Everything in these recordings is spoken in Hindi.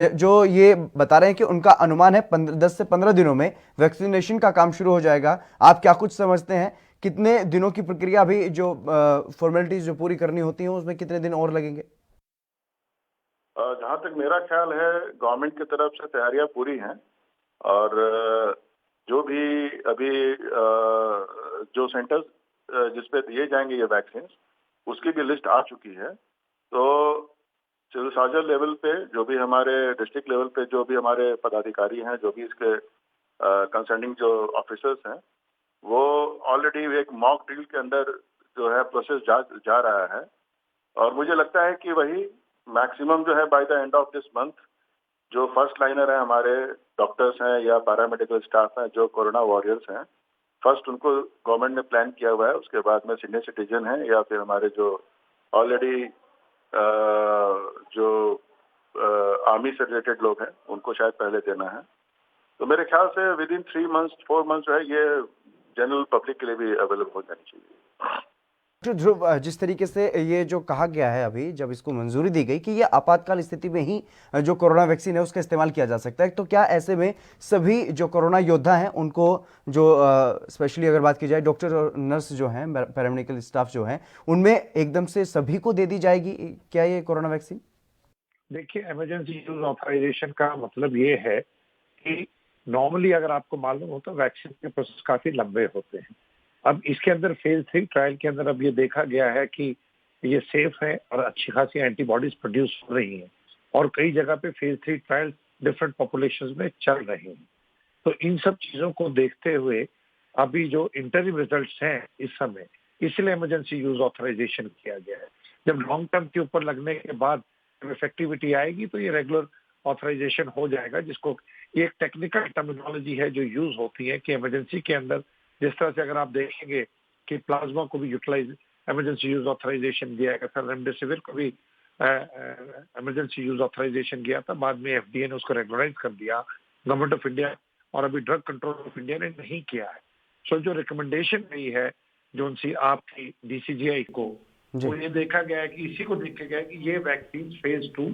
जो ये बता रहे हैं कि उनका अनुमान है 10 से 15 दिनों में वैक्सीनेशन का काम शुरू हो जाएगा। आप क्या कुछ समझते हैं कितने दिनों की प्रक्रिया, अभी जो फॉर्मेलिटीज जो पूरी करनी होती हैं उसमें कितने दिन और लगेंगे? जहाँ तक मेरा ख्याल है, गवर्नमेंट की तरफ से तैयारियां पूरी हैं। और जो भी अभी जो सेंटर्स जिसपे दिए जाएंगे ये वैक्सीन, उसकी भी लिस्ट आ चुकी है। तो सिविल सर्जन लेवल पे, जो भी हमारे डिस्ट्रिक्ट लेवल पे जो भी हमारे पदाधिकारी हैं, जो भी इसके कंसर्निंग जो ऑफिसर्स हैं, वो ऑलरेडी एक मॉक ड्रिल के अंदर जो है प्रोसेस जा रहा है। और मुझे लगता है कि वही मैक्सिमम जो है by the end of this month, जो फर्स्ट लाइनर है हमारे डॉक्टर्स हैं या पैरामेडिकल स्टाफ हैं जो कोरोना वॉरियर्स हैं, फर्स्ट उनको गवर्नमेंट ने प्लान किया हुआ है। उसके बाद में सीनियर सिटीजन हैं या फिर हमारे जो ऑलरेडी जो आर्मी से रिलेटेड लोग हैं, उनको शायद पहले देना है। तो मेरे ख्याल से विद इन 3 मंथ्स 4 मंथ्स जो है ये जनरल पब्लिक के लिए भी अवेलेबल हो जानी चाहिए। तो ध्रुव, जिस तरीके से ये जो कहा गया है अभी, जब इसको मंजूरी दी गई कि ये आपातकाल स्थिति में ही जो कोरोना वैक्सीन है उसका इस्तेमाल किया जा सकता है, तो क्या ऐसे में सभी जो कोरोना योद्धा हैं उनको, जो स्पेशली अगर बात की जाए डॉक्टर और नर्स जो हैं, पैरामेडिकल स्टाफ जो हैं, उनमें एकदम से सभी को दे दी जाएगी क्या ये कोरोना वैक्सीन? देखिए, इमरजेंसी यूज ऑथराइजेशन का मतलब ये है कि नॉर्मली अगर आपको मालूम हो तो वैक्सीन के प्रोसेस काफी लंबे होते हैं। अब इसके अंदर फेज 3 ट्रायल के अंदर अब ये देखा गया है कि ये सेफ है और अच्छी खासी एंटीबॉडीज प्रोड्यूस हो रही हैं, और कई जगह पे फेज 3 ट्रायल डिफरेंट पॉपुलेशंस में चल रहे हैं। तो इन सब चीजों को देखते हुए अभी जो इंटरिम रिजल्ट्स हैं इस समय, इसलिए इमरजेंसी यूज ऑथराइजेशन किया गया है। जब लॉन्ग टर्म के ऊपर लगने के बाद इफेक्टिविटी आएगी तो ये रेगुलर ऑथराइजेशन हो जाएगा, जिसको ये एक टेक्निकल टर्मिनोलॉजी है जो यूज होती है कि इमरजेंसी के अंदर, जिस तरह से अगर आप देखेंगे कि प्लाज्मा को भी यूटिलाइज इमरजेंसी यूज ऑथराइजेशन दिया गया था, रेमडेसिविर को भी इमरजेंसी यूज ऑथराइजेशन दिया था, बाद में एफडीए ने उसको रेगुलराइज कर दिया, गवर्नमेंट ऑफ इंडिया और अभी ड्रग कंट्रोल ऑफ इंडिया ने नहीं किया है। सो जो रिकमेंडेशन गई है जो उनसी आपकी डीसीजीआई को, वो ये देखा गया है कि इसी को देखा गया है कि ये वैक्सीन फेज 2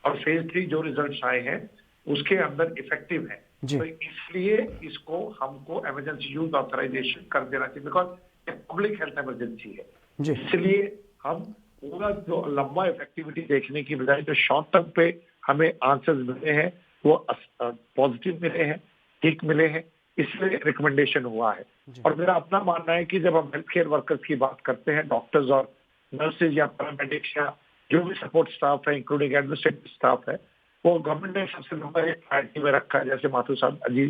और फेज 3 जो रिजल्ट्स आए हैं उसके अंदर इफेक्टिव है। तो इसलिए इसको हमको इमरजेंसी यूज ऑथराइजेशन कर देना चाहिए, बिकॉज पब्लिक हेल्थ इमरजेंसी है। इसलिए हम पूरा जो लंबा इफेक्टिविटी देखने की बजाय जो शॉर्ट टर्म पे हमें आंसर्स मिले हैं वो पॉजिटिव मिले हैं, ठीक मिले हैं, इसलिए रिकमेंडेशन हुआ है। और मेरा अपना मानना है कि जब हम हेल्थ केयर वर्कर्स की बात करते हैं, डॉक्टर्स और नर्सेज या पैरामेडिक्स या जो भी सपोर्ट स्टाफ है इंक्लूडिंग एडमिनिस्ट्रेटिव स्टाफ है, वो गवर्नमेंट ने सबसे नंबर 1 प्रायोरिटी में रखा है। जैसे माथुर साहब अजी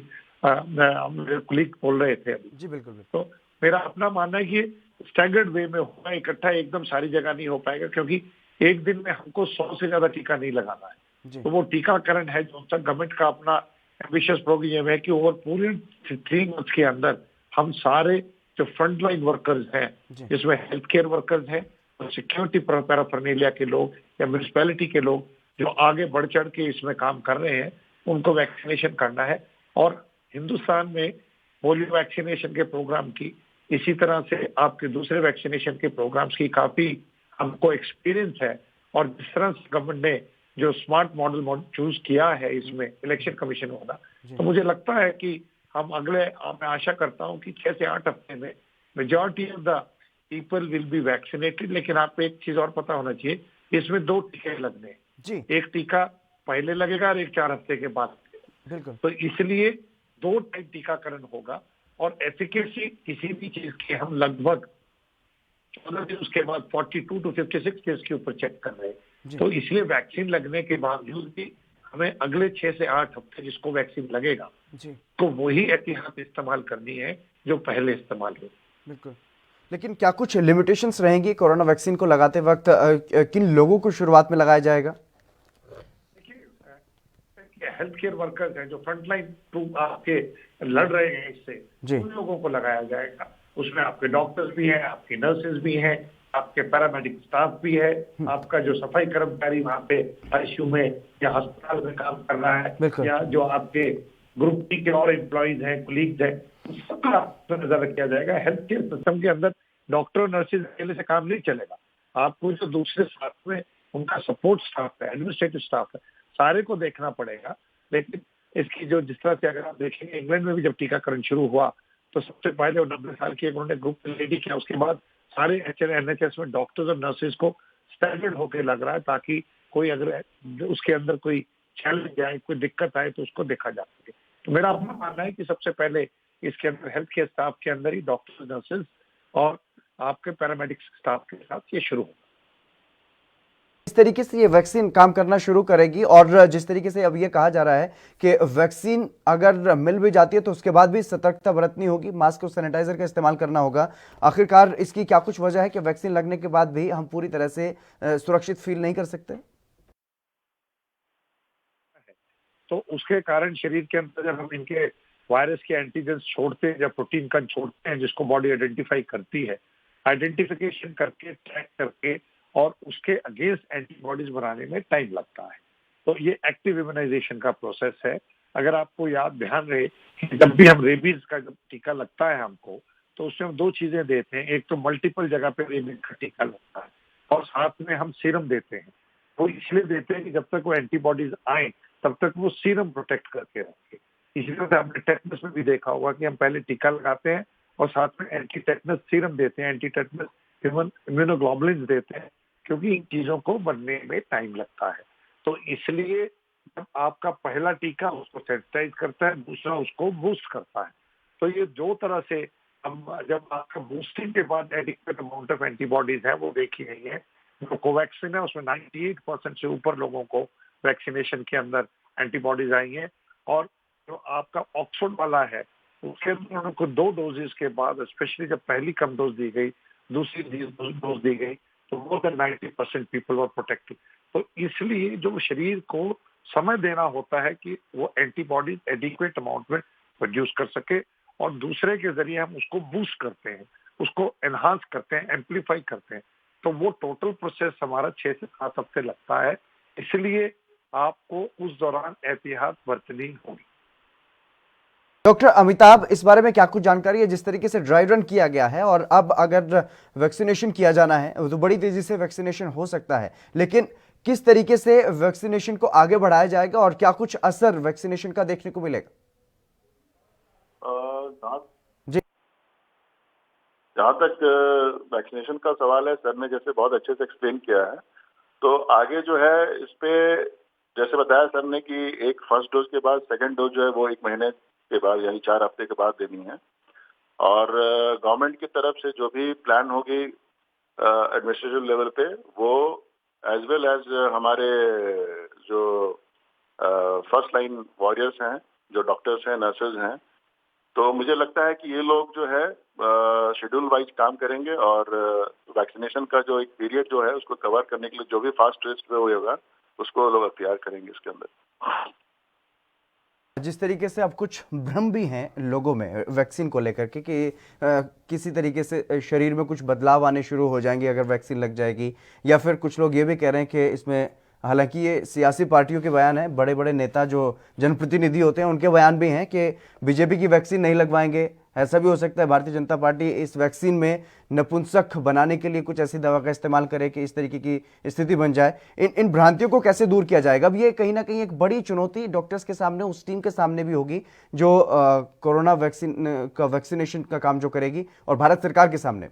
मेरे कुलीग बोल रहे थे अभी। जी बिल्कुल। तो मेरा अपना मानना है कि स्टैगर्ड वे में होगा, इकट्ठा एकदम सारी जगह नहीं हो पाएगा, क्योंकि एक दिन में हमको 100 से ज्यादा टीका नहीं लगाना है। तो वो टीकाकरण है जो तक गवर्नमेंट का अपना एम्बिशियस प्रोग्राम है कि ओवर पूरे 3 मंथ्स के अंदर हम सारे जो फ्रंटलाइन वर्कर्स हैं, जिसमें हेल्थ केयर वर्कर्स हैं और सिक्योरिटी पैराफर्नेलिया के लोग या म्यूनिसिपैलिटी के लोग जो आगे बढ़ चढ़ के इसमें काम कर रहे हैं, उनको वैक्सीनेशन करना है। और हिंदुस्तान में पोलियो वैक्सीनेशन के प्रोग्राम की, इसी तरह से आपके दूसरे वैक्सीनेशन के प्रोग्राम्स की काफी हमको एक्सपीरियंस है। और जिस तरह से गवर्नमेंट ने जो स्मार्ट मॉडल चूज किया है इसमें इलेक्शन कमीशन वाला, तो मुझे लगता है कि हम अगले, मैं आशा करता हूं कि 6 से 8 हफ्ते में majority of the people will be vaccinated. लेकिन आपको एक चीज और पता होना चाहिए, इसमें 2 टीके लगने हैं। एक टीका पहले लगेगा और एक 4 हफ्ते के बाद। तो इसलिए 2 टाइप टीकाकरण होगा। और एफिकेसी किसी भी चीज की हम लगभग 14 दिन उसके बाद 42 to 56 डेज के ऊपर चेक कर रहे हैं। तो इसलिए वैक्सीन लगने के बावजूद भी हमें अगले 6 से 8 हफ्ते जिसको वैक्सीन लगेगा तो वही एहतियात इस्तेमाल करनी है जो पहले इस्तेमाल हुई। बिल्कुल। लेकिन क्या कुछ लिमिटेशंस रहेंगी कोरोना वैक्सीन को लगाते वक्त? किन लोगों को शुरुआत में लगाया जाएगा? देखिए, हेल्थ केयर वर्कर्स हैं जो फ्रंटलाइन आपके लड़ रहे हैं इससे, उन लोगों को लगाया जाएगा। उसमें आपके डॉक्टर्स भी हैं, आपके नर्सेज भी हैं, आपके पैरामेडिक स्टाफ भी है, आपका जो सफाई कर्मचारी वहाँ पे आईसीयू में या अस्पताल में काम कर रहा है, या जो आपके ग्रुप डी के और एम्प्लॉइज हैं, कुलीग्स हैं, सबका नजर किया जाएगा। हेल्थ केयर सिस्टम के अंदर डॉक्टर और नर्सेज अकेले से काम नहीं चलेगा। आपको जो दूसरे साथ में उनका सपोर्ट स्टाफ है, एडमिनिस्ट्रेटिव स्टाफ है, सारे को देखना पड़ेगा। लेकिन इसकी जो जिस तरह से अगर आप देखेंगे इंग्लैंड में भी जब टीकाकरण शुरू हुआ तो सबसे पहले वो 90 साल की उन्होंने ग्रुप रेडी किया, उसके बाद सारे NHS में डॉक्टर्स और नर्सेज को स्टैंडर्ड होकर लग रहा है ताकि कोई अगर उसके अंदर कोई चैलेंज आए, कोई दिक्कत आए तो उसको देखा जा सके। तो मेरा अपना मानना है कि सबसे पहले इसके अंदर हेल्थ केयर स्टाफ के अंदर ही डॉक्टर्स, नर्सेज और आपके पैरामेडिक्स स्टाफ के साथ ये शुरू होगा। इस तरीके से ये वैक्सीन काम करना शुरू करेगी और जिस तरीके से अब ये कहा जा रहा है कि वैक्सीन अगर मिल भी जाती है तो उसके बाद भी सतर्कता बरतनी होगी, मास्क और सैनिटाइजर का इस्तेमाल करना होगा। आखिरकार इसकी क्या कुछ वजह है कि वैक्सीन लगने के बाद भी हम पूरी तरह से सुरक्षित फील नहीं कर सकते? तो उसके कारण शरीर के अंदर जब हम इनके वायरस के एंटीजन छोड़ते हैं, जब प्रोटीन कण छोड़ते हैं जिसको बॉडी आइडेंटिफाई करती है, आइडेंटिफिकेशन करके ट्रैक करके और उसके अगेंस्ट एंटीबॉडीज बनाने में टाइम लगता है। तो ये एक्टिव इम्यूनाइजेशन का प्रोसेस है। अगर आपको ध्यान रहे कि जब भी हम रेबीज का जब टीका लगता है हमको, तो उसमें हम दो चीजें देते हैं। एक तो मल्टीपल जगह पे रेबीज का टीका लगता है और साथ में हम सीरम देते हैं। वो इसलिए देते हैं कि जब तक वो एंटीबॉडीज आए तब तक वो सीरम प्रोटेक्ट करके रखे। इसी तरह से हमने टेटनस में भी देखा होगा कि हम पहले टीका लगाते हैं और साथ में एंटी टेटनस सीरम देते हैं, एंटी टेटनस इम्यूनोग्लोबुलिन देते हैं, क्योंकि इन चीजों को बनने में टाइम लगता है। तो इसलिए जब आपका पहला टीका उसको सेंसिटाइज करता है, दूसरा उसको बूस्ट करता है। तो ये दो तरह से हम जब आपका बूस्टिंग के बाद एडिक्वेट अमाउंट ऑफ एंटीबॉडीज है वो देखी गई है। जो कोवैक्सीन है उसमें 98% से ऊपर लोगों को वैक्सीनेशन के अंदर एंटीबॉडीज आई हैं और जो आपका ऑक्सफोर्ड वाला है उसके अंदर उनको 2 डोजेस के बाद, स्पेशली जब पहली कम डोज दी गई, दूसरी डोज दी गई, तो more than 90% people were protected. तो इसलिए जो शरीर को समय देना होता है कि वो एंटीबॉडीज एडिक्वेट अमाउंट में प्रोड्यूस कर सके और दूसरे के जरिए हम उसको बूस्ट करते हैं, उसको एनहांस करते हैं, एम्पलीफाई करते हैं। तो वो टोटल प्रोसेस हमारा 6 से 7 हफ्ते लगता है। इसलिए आपको उस दौरान एहतियात बरतनी होगी। डॉक्टर अमिताभ, इस बारे में क्या कुछ जानकारी है? जिस तरीके से ड्राई रन किया गया है और अब अगर वैक्सीनेशन किया जाना है तो बड़ी तेजी से वैक्सीनेशन हो सकता है, लेकिन किस तरीके से वैक्सीनेशन को आगे बढ़ाया जाएगा और क्या कुछ असर वैक्सीनेशन का देखने को मिलेगा? जी, जहाँ तक वैक्सीनेशन का सवाल है, सर ने जैसे बहुत अच्छे से एक्सप्लेन किया है। तो आगे जो है इस पे जैसे बताया सर ने कि एक फर्स्ट डोज के बाद सेकंड डोज जो है वो 1 महीने के बाद यानी 4 हफ्ते के बाद देनी है। और गवर्नमेंट की तरफ से जो भी प्लान होगी एडमिनिस्ट्रेटिव लेवल पे, वो एज वेल एज हमारे जो फर्स्ट लाइन वॉरियर्स हैं, जो डॉक्टर्स हैं, नर्सेज हैं, तो मुझे लगता है कि ये लोग जो है शेड्यूल वाइज काम करेंगे और वैक्सीनेशन का जो एक पीरियड जो है उसको कवर करने के लिए जो भी फास्ट टेस्ट वे होगा उसको लोग अख्तियार करेंगे इसके अंदर। जिस तरीके से अब कुछ भ्रम भी हैं लोगों में वैक्सीन को लेकर के कि किसी तरीके से शरीर में कुछ बदलाव आने शुरू हो जाएंगे अगर वैक्सीन लग जाएगी, या फिर कुछ लोग ये भी कह रहे हैं कि इसमें, हालांकि ये सियासी पार्टियों के बयान है, बड़े बड़े नेता जो जनप्रतिनिधि होते हैं उनके बयान भी हैं कि बीजेपी की वैक्सीन नहीं लगवाएंगे। ऐसा भी हो सकता है भारतीय जनता पार्टी इस वैक्सीन में नपुंसक बनाने के लिए कुछ ऐसी दवा का इस्तेमाल करे कि इस तरीके की स्थिति बन जाए। इन भ्रांतियों को कैसे दूर किया जाएगा? अब ये कहीं ना कहीं एक बड़ी चुनौती डॉक्टर्स के सामने, उस टीम के सामने भी होगी जो कोरोना वैक्सीनेशन का काम जो करेगी, और भारत सरकार के सामने।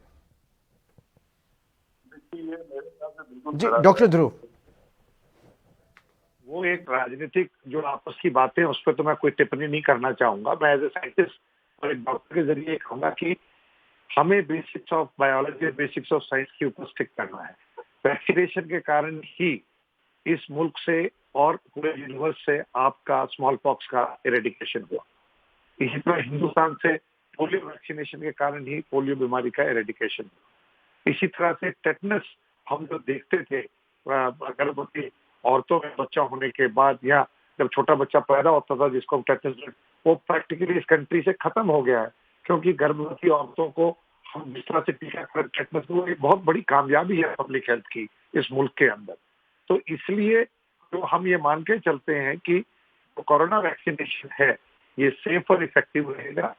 जी डॉक्टर ध्रुव, वो एक राजनीतिक जो आपस की बातें उस पर तो मैं कोई टिप्पणी नहीं करना चाहूंगा। मैं एज ए साइंटिस्ट और एक डॉक्टर के जरिए कहूंगा कि हमें basics of biology, basics of science के ऊपर स्टिक करना है। वैक्सीनेशन के कारण ही इस मुल्क से और पूरे यूनिवर्स से आपका स्मॉल पॉक्स का इरेडिकेशन हुआ। इसी तरह हिंदुस्तान से पोलियो वैक्सीनेशन के कारण ही पोलियो बीमारी का इरेडिकेशन हुआ। इसी तरह से टेटनस हम जो देखते थे गर्भवती औरतों में बच्चा होने के बाद या जब छोटा बच्चा पैदा होता था जिसको टेटनस, वो प्रैक्टिकली इस कंट्री से खत्म हो गया है, क्योंकि गर्भवती औरतों को हम जिस तरह से टीकाकरण, टेटनस वो एक बहुत बड़ी कामयाबी है पब्लिक हेल्थ की इस मुल्क के अंदर। तो इसलिए तो हम ये मान के चलते हैं कि तो कोरोना वैक्सीनेशन है ये सेफ और इफेक्टिव रहेगा,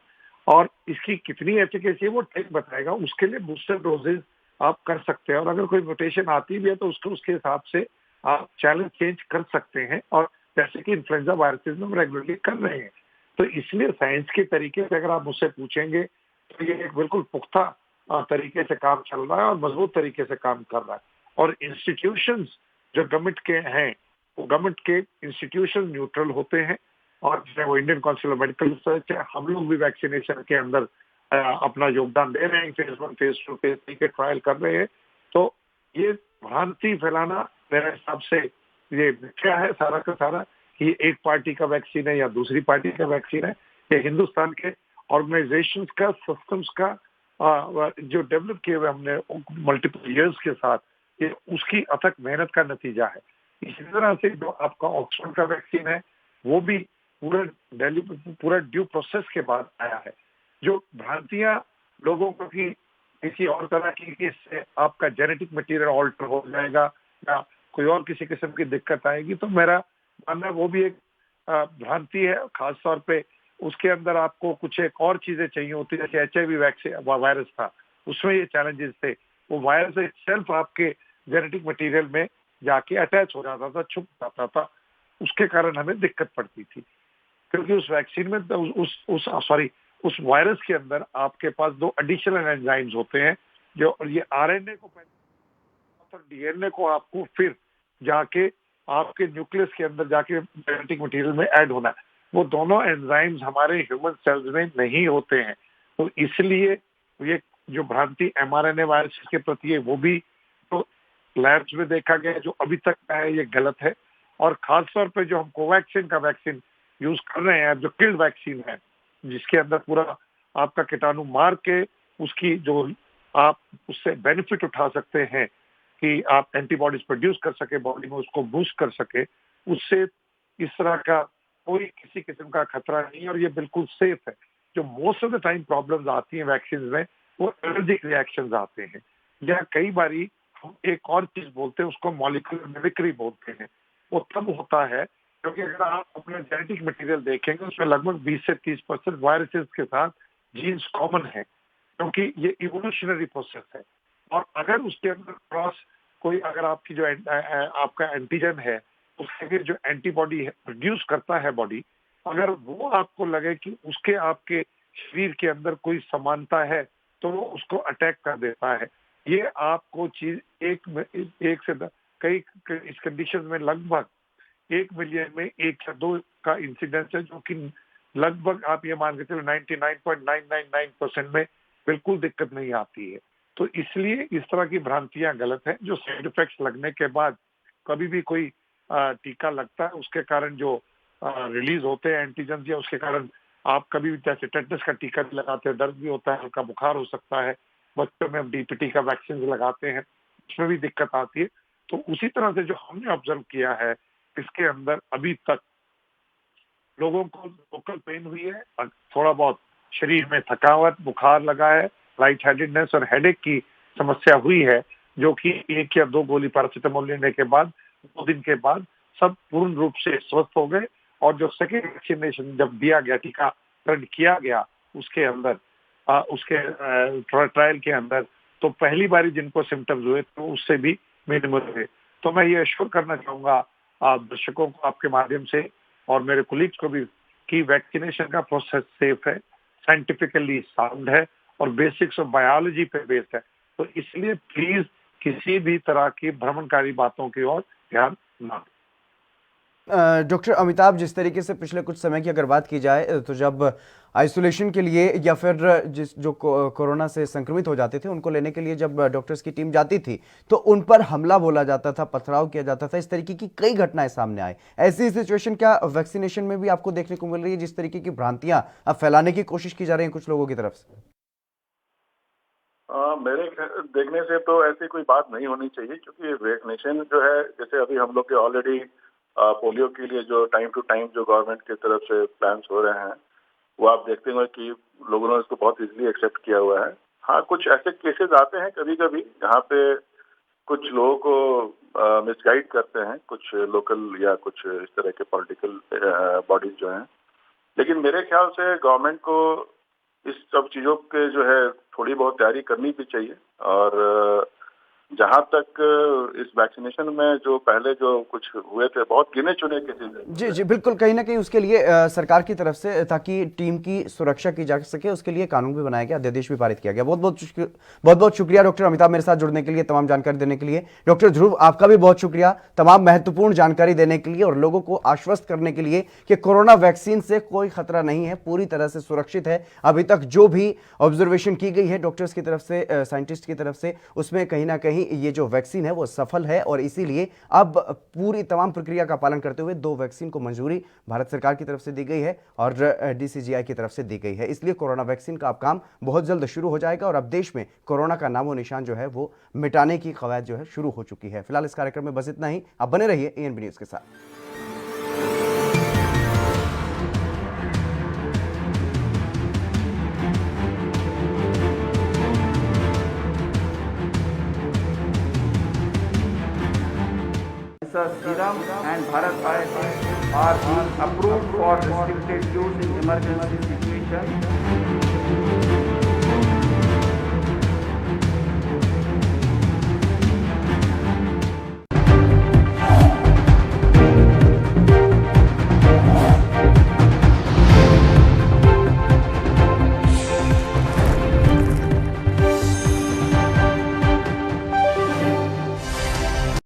और इसकी कितनी एफिकेसी है वो टाइम बताएगा। उसके लिए बूस्टर डोजेज आप कर सकते हैं, और अगर कोई म्यूटेशन आती भी है तो उसके हिसाब से आप चैलेंज चेंज कर सकते हैं, और जैसे कि इन्फ्लुएंजा वायरसेस में हम रेगुलरली कर रहे हैं। तो इसलिए साइंस के तरीके से अगर आप मुझसे पूछेंगे तो ये एक बिल्कुल पुख्ता तरीके से काम चल रहा है और मजबूत तरीके से काम कर रहा है। और इंस्टीट्यूशंस जो गवर्नमेंट के हैं, वो गवर्नमेंट के इंस्टीट्यूशन न्यूट्रल होते हैं, और चाहे वो Indian council of medical research है, हम लोग भी वैक्सीनेशन के अंदर अपना योगदान दे रहे हैं, फेज 1, फेज 2, फेज 3 के ट्रायल कर रहे हैं। तो ये भ्रांति फैलाना मेरे हिसाब से ये मिथ्या है सारा का सारा, कि एक पार्टी का वैक्सीन है या दूसरी पार्टी का वैक्सीन है। ये हिंदुस्तान के ऑर्गेनाइजेशंस का, सिस्टम्स का जो डेवलप किए हुए हमने मल्टीपल इयर्स के साथ, ये उसकी अथक मेहनत का नतीजा है। इसी तरह से जो आपका ऑक्सफोर्ड का वैक्सीन है, वो भी पूरा ड्यू प्रोसेस के बाद आया है। जो भ्रांतियां लोगों को कि किसी और तरह की, इससे आपका जेनेटिक मटेरियल ऑल्टर हो जाएगा या कोई और किसी किस्म की दिक्कत आएगी, तो मेरा मानना वो भी एक भ्रांति है। खास तौर पे उसके अंदर आपको कुछ एक और चीजें चाहिए होती है, जैसे HIV वैक्सीन वायरस था, उसमें ये चैलेंजेस थे। वो वायरस सेल्फ आपके जेनेटिक मटेरियल में जाके अटैच हो जाता था, छुप जाता था, उसके कारण हमें दिक्कत पड़ती थी। क्योंकि उस वैक्सीन में उस वायरस के अंदर आपके पास 2 एडिशनल एंजाइम्स होते हैं, जो ये RNA को DNA को आपको फिर जाके आपके न्यूक्लियस के अंदर जाके जेनेटिक मटेरियल में ऐड होना है। वो दोनों एंजाइम्स हमारे ह्यूमन सेल्स में नहीं होते हैं। तो इसलिए ये जो भ्रांति mRNA वायरस के प्रति है, वो भी तो लैब्स में देखा गया, जो अभी तक का है ये गलत है। और खास तौर पे जो हम कोवैक्सीन का वैक्सीन यूज कर रहे हैं, जो किल्ड वैक्सीन है, जिसके अंदर पूरा आपका कीटाणु मार के उसकी जो आप उससे बेनिफिट उठा सकते हैं कि आप एंटीबॉडीज प्रोड्यूस कर सके बॉडी में, उसको बूस्ट कर सके, उससे इस तरह का कोई किसी किस्म का खतरा नहीं, और ये बिल्कुल सेफ है। जो most of the time problems आती हैं वैक्सीन में, वो एलर्जिक रिएक्शंस आते हैं, या कई बारी हम एक और चीज बोलते हैं, उसको मॉलिक्यूलर मिमिक्री बोलते हैं। वो तब होता है क्योंकि अगर आप अपना जेनेटिक मटेरियल देखेंगे, उसमें लगभग 20 से 30% वायरसेस के साथ जीन्स कॉमन है, क्योंकि ये इवोल्यूशनरी प्रोसेस है। और अगर उसके अंदर क्रॉस कोई, अगर आपकी जो आपका एंटीजन है, उसके लिए जो एंटीबॉडी है प्रोड्यूस करता है बॉडी, अगर वो आपको लगे कि उसके आपके शरीर के अंदर कोई समानता है, तो वो उसको अटैक कर देता है। ये आपको चीज एक से कई इस कंडीशन में लगभग 1 मिलियन में 1 या 2 का इंसिडेंस है, जो कि लगभग आप ये मान के चलो 99.999% में बिल्कुल दिक्कत नहीं आती है। तो इसलिए इस तरह की भ्रांतियां गलत है। जो साइड इफेक्ट्स लगने के बाद कभी भी कोई टीका लगता है, उसके कारण जो रिलीज होते हैं एंटीजन, या उसके कारण आप कभी भी जैसे टेटनस का टीका भी लगाते हैं, दर्द भी होता है, हल्का बुखार हो सकता है। बच्चों में हम DPT का वैक्सीन लगाते हैं, उसमें भी दिक्कत आती है। तो उसी तरह से जो हमने ऑब्जर्व किया है, इसके अंदर अभी तक लोगों को लोकल पेन हुई है, थोड़ा बहुत शरीर में थकावट, बुखार लगा है, लाइट हेडेडनेस और हेडेक की समस्या हुई है, जो कि 1 या 2 गोली पैरासिटामोल लेने के बाद 2 दिन के बाद सब पूर्ण रूप से स्वस्थ हो गए। और जो सेकेंड वैक्सीनेशन जब दिया गया, टीकाकरण किया गया, उसके अंदर उसके ट्रायल के अंदर, तो पहली बारी जिनको सिम्टम्स हुए तो उससे भी मिनिमल हुए। तो मैं ये एश्योर करना चाहूंगा आप दर्शकों को आपके माध्यम से, और मेरे कोलीग्स को भी, कि वैक्सीनेशन का प्रोसेस सेफ है, साइंटिफिकली साउंड है, और बेसिक्स ऑफ बायोलॉजी पे बेस्ड है। तो इसलिए प्लीज किसी भी तरह की भ्रमणकारी बातों की ओर ध्यान ना दें। डॉक्टर अमिताभ, जिस तरीके से पिछले कुछ समय की अगर बात की जाए, तो जब आइसोलेशन के लिए या फिर जो कोरोना से संक्रमित हो जाते थे उनको लेने के लिए जब डॉक्टर्स की टीम जाती थी, तो उन पर हमला बोला जाता था, पथराव किया जाता था, इस तरीके की कई घटनाएं सामने आई। ऐसी सिचुएशन क्या वैक्सीनेशन में भी आपको देखने को मिल रही है, जिस तरीके की भ्रांतियां अब फैलाने की कोशिश की जा रही है कुछ लोगों की तरफ से? मेरे देखने से तो ऐसी कोई बात नहीं होनी चाहिए, क्योंकि वैक्सीनेशन जो है, जैसे अभी हम लोग के ऑलरेडी पोलियो के लिए जो टाइम टू टाइम जो गवर्नमेंट की तरफ से प्लान्स हो रहे हैं, वो आप देखते होंगे कि लोगों ने इसको बहुत इजीली एक्सेप्ट किया हुआ है। हाँ, कुछ ऐसे केसेस आते हैं कभी कभी जहाँ पे कुछ लोगों को मिसगाइड करते हैं कुछ लोकल या कुछ इस तरह के पॉलिटिकल बॉडीज जो हैं, लेकिन मेरे ख्याल से गवर्नमेंट को इस सब चीज़ों के जो है थोड़ी बहुत तैयारी करनी भी चाहिए। और जहां तक इस वैक्सीनेशन में जो पहले जो कुछ हुए थे, बहुत गिने चुने केसेस। जी जी बिल्कुल, कहीं ना कहीं उसके लिए सरकार की तरफ से, ताकि टीम की सुरक्षा की जा सके, उसके लिए कानून भी बनाया गया, अध्यादेश भी पारित किया गया। बहुत बहुत शुक्रिया डॉक्टर अमिताभ मेरे साथ जुड़ने के लिए, तमाम जानकारी देने के लिए। डॉक्टर ध्रुव, आपका भी बहुत शुक्रिया तमाम महत्वपूर्ण जानकारी देने के लिए और लोगों को आश्वस्त करने के लिए कि कोरोना वैक्सीन से कोई खतरा नहीं है, पूरी तरह से सुरक्षित है। अभी तक जो भी ऑब्जर्वेशन की गई है डॉक्टर्स की तरफ से, साइंटिस्ट की तरफ से, उसमें कहीं ना कहीं ये जो वैक्सीन है वो सफल है और इसीलिए अब पूरी तमाम प्रक्रिया का पालन करते हुए 2 वैक्सीन को मंजूरी भारत सरकार की तरफ से दी गई है और डीसीजीआई की तरफ से दी गई है। इसलिए कोरोना वैक्सीन का अब काम बहुत जल्द शुरू हो जाएगा और अब देश में कोरोना का नामो निशान जो है वो मिटाने की कवायद जो है शुरू हो चुकी है। फिलहाल इस कार्यक्रम में बस इतना ही। आप बने रहिए एएनबी न्यूज के साथ। Serum and Bharat Biotech are being approved for restricted use in emergency situations.